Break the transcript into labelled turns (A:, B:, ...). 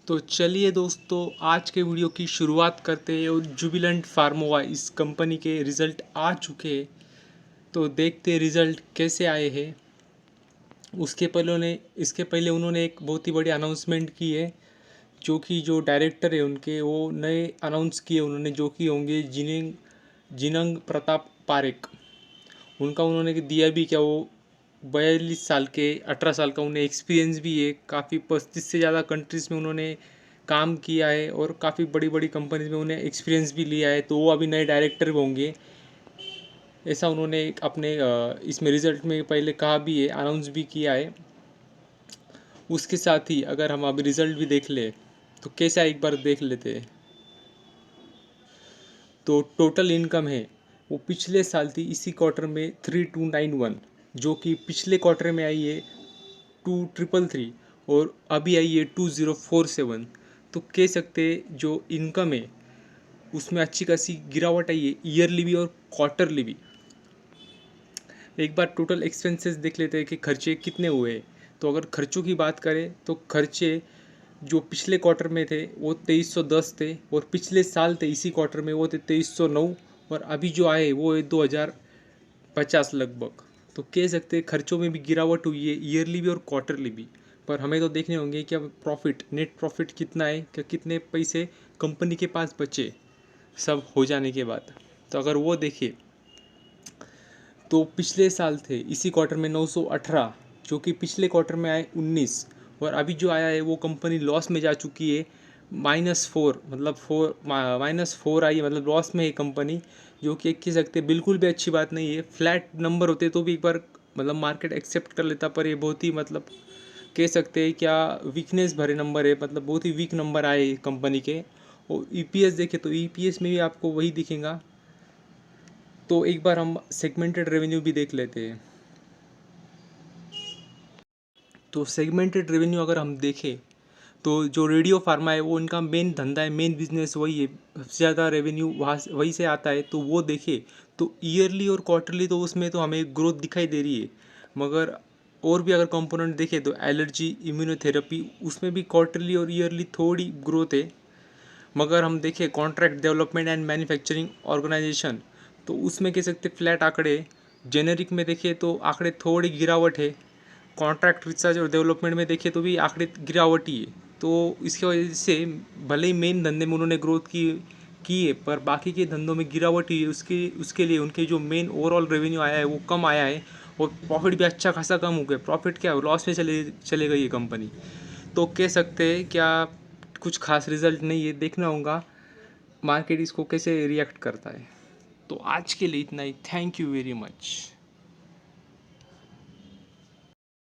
A: तो चलिए दोस्तों, आज के वीडियो की शुरुआत करते हैं। और जुबिलेंट फार्मोवा इस कंपनी के रिज़ल्ट आ चुके हैं, तो देखते हैं रिज़ल्ट कैसे आए हैं। इसके पहले उन्होंने एक बहुत ही बड़ी अनाउंसमेंट की है, जो डायरेक्टर है उनके वो नए अनाउंस किए उन्होंने, जो कि होंगे जिनंग प्रताप पारेख। उनका उन्होंने दिया भी क्या, वो 42 साल के 18 साल का उन्हें एक्सपीरियंस भी है। काफ़ी 35 से ज़्यादा कंट्रीज़ में उन्होंने काम किया है और काफ़ी बड़ी बड़ी कंपनीज में उन्हें एक्सपीरियंस भी लिया है। तो वो अभी नए डायरेक्टर होंगे, ऐसा उन्होंने अपने इसमें रिज़ल्ट में पहले कहा भी है, अनाउंस भी किया है। उसके साथ ही अगर हम अभी रिज़ल्ट भी देख ले तो कैसा, एक बार देख लेते हैं। तो टोटल इनकम है वो पिछले साल थी इसी क्वार्टर में 3291, जो कि पिछले क्वार्टर में आई है 2333 और अभी आई है 2047। तो कह सकते जो इनकम है उसमें अच्छी खासी गिरावट आई है, ईयरली भी और क्वार्टरली भी। एक बार टोटल एक्सपेंसेस देख लेते हैं कि खर्चे कितने हुए। तो अगर खर्चों की बात करें तो खर्चे जो पिछले क्वार्टर में थे वो 2310 थे, और पिछले साल थे इसी क्वार्टर में वो थे 2309, और अभी जो आए वो है 2050 लगभग। तो कह सकते हैं खर्चों में भी गिरावट हुई है, ईयरली भी और क्वार्टरली भी। पर हमें तो देखने होंगे कि अब प्रॉफिट, नेट प्रॉफिट कितना है, क्या कितने पैसे कंपनी के पास बचे सब हो जाने के बाद। तो अगर वो देखें तो पिछले साल थे इसी क्वार्टर में 918, जो कि पिछले क्वार्टर में आए 19, और अभी जो आया है वो कंपनी लॉस में जा चुकी है। -4 मतलब -4 आई है, मतलब लॉस में है कंपनी, जो कि कह सकते बिल्कुल भी अच्छी बात नहीं है। फ्लैट नंबर होते तो भी एक बार मतलब मार्केट एक्सेप्ट कर लेता, पर ये बहुत ही मतलब कह सकते हैं क्या वीकनेस भरे नंबर है, मतलब बहुत ही वीक नंबर आए कंपनी के। और ईपीएस देखें तो ईपीएस में भी आपको वही दिखेगा। तो एक बार हम सेगमेंटेड रेवेन्यू भी देख लेते हैं। तो सेगमेंटेड रेवेन्यू अगर हम देखें तो जो रेडियो फार्मा है वो इनका मेन धंधा है, मेन बिजनेस वही है, सबसे ज़्यादा रेवेन्यू वही से आता है। तो वो देखें तो ईयरली और क्वार्टरली तो उसमें तो हमें ग्रोथ दिखाई दे रही है। मगर और भी अगर कंपोनेंट देखें तो एलर्जी, इम्यूनोथेरेपी, उसमें भी क्वार्टरली और ईयरली थोड़ी ग्रोथ है। मगर हम देखें contract development and manufacturing organization, तो उसमें कह सकते फ्लैट आंकड़े। जेनेरिक में देखें तो आंकड़े थोड़ी गिरावट है। कॉन्ट्रैक्ट रिसर्च और डेवलपमेंट में देखें तो भी आंकड़े गिरावट ही है। तो इसकी वजह से भले ही मेन धंधे में उन्होंने ग्रोथ की है, पर बाकी के धंधों में गिरावट ही है। उसके लिए उनके जो मेन ओवरऑल रेवेन्यू आया है वो कम आया है, और प्रॉफिट भी अच्छा खासा कम हो गया। प्रॉफिट क्या, लॉस में चले गई है कंपनी। तो कह सकते हैं क्या कुछ खास रिजल्ट नहीं है, देखना होगा मार्केट इसको कैसे रिएक्ट करता है। तो आज के लिए इतना ही। Thank you very much.